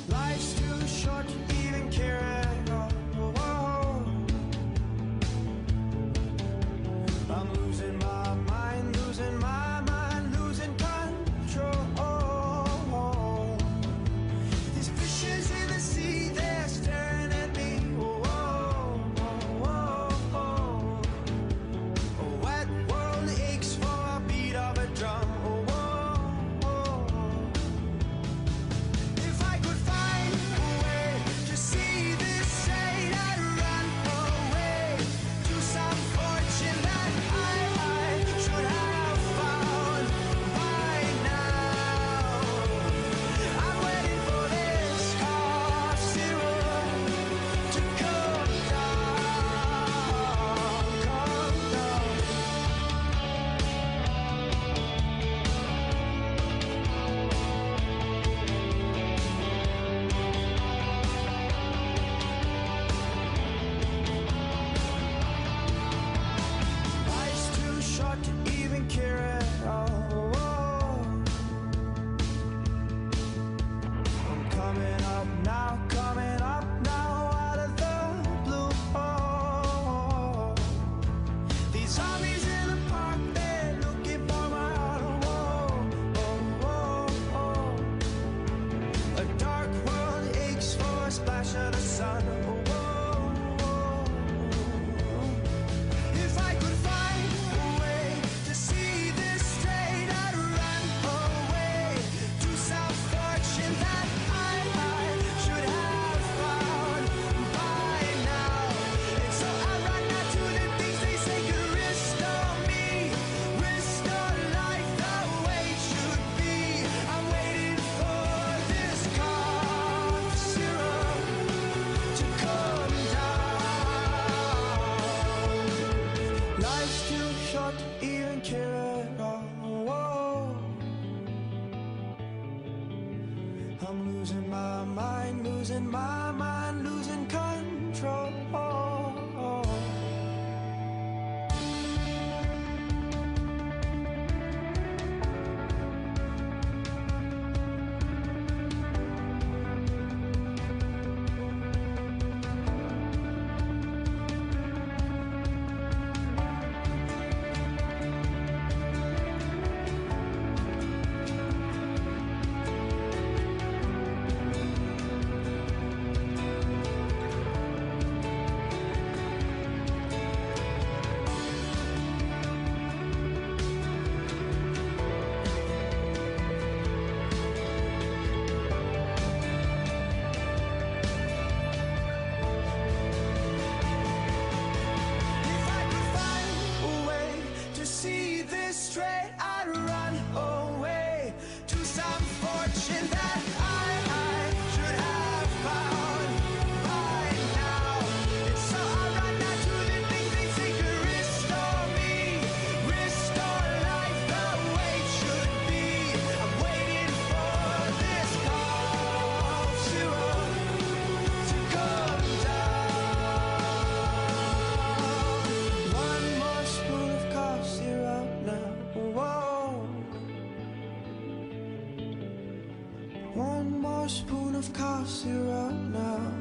Life's too short to even care at all. I'm losing my mind, losing my mind, losing control. These fishes in the sea, they're staring at me. A wet world aches for a beat of a drum. If I could find a way to see this straight, I'd run away to some fortune that I should have found by now. I'm waiting for this cough syrup to come down, come down. Life's too short to even care at all. I'm coming up now out of the blue. These zombies in the park, they're looking for my heart. A dark world aches for a splash of the sun. If I could find a way to see this straight, I'd run away to some fortune that I should have found by now. And so I run out to the things they say could restore me, restore life the way it should be. I'm waiting for this cough syrup to come down. Life's too short to even care at all. I'm losing my mind, losing my mind, losing control. If I could find a way to see this straight, I'd run away to some fortune that I should have found by now. And so I run out to the things they say could restore me, restore life the way it should be. I'm waiting for this cough syrup to come down. One more spoon of cough syrup now. One more spoon of cough syrup now.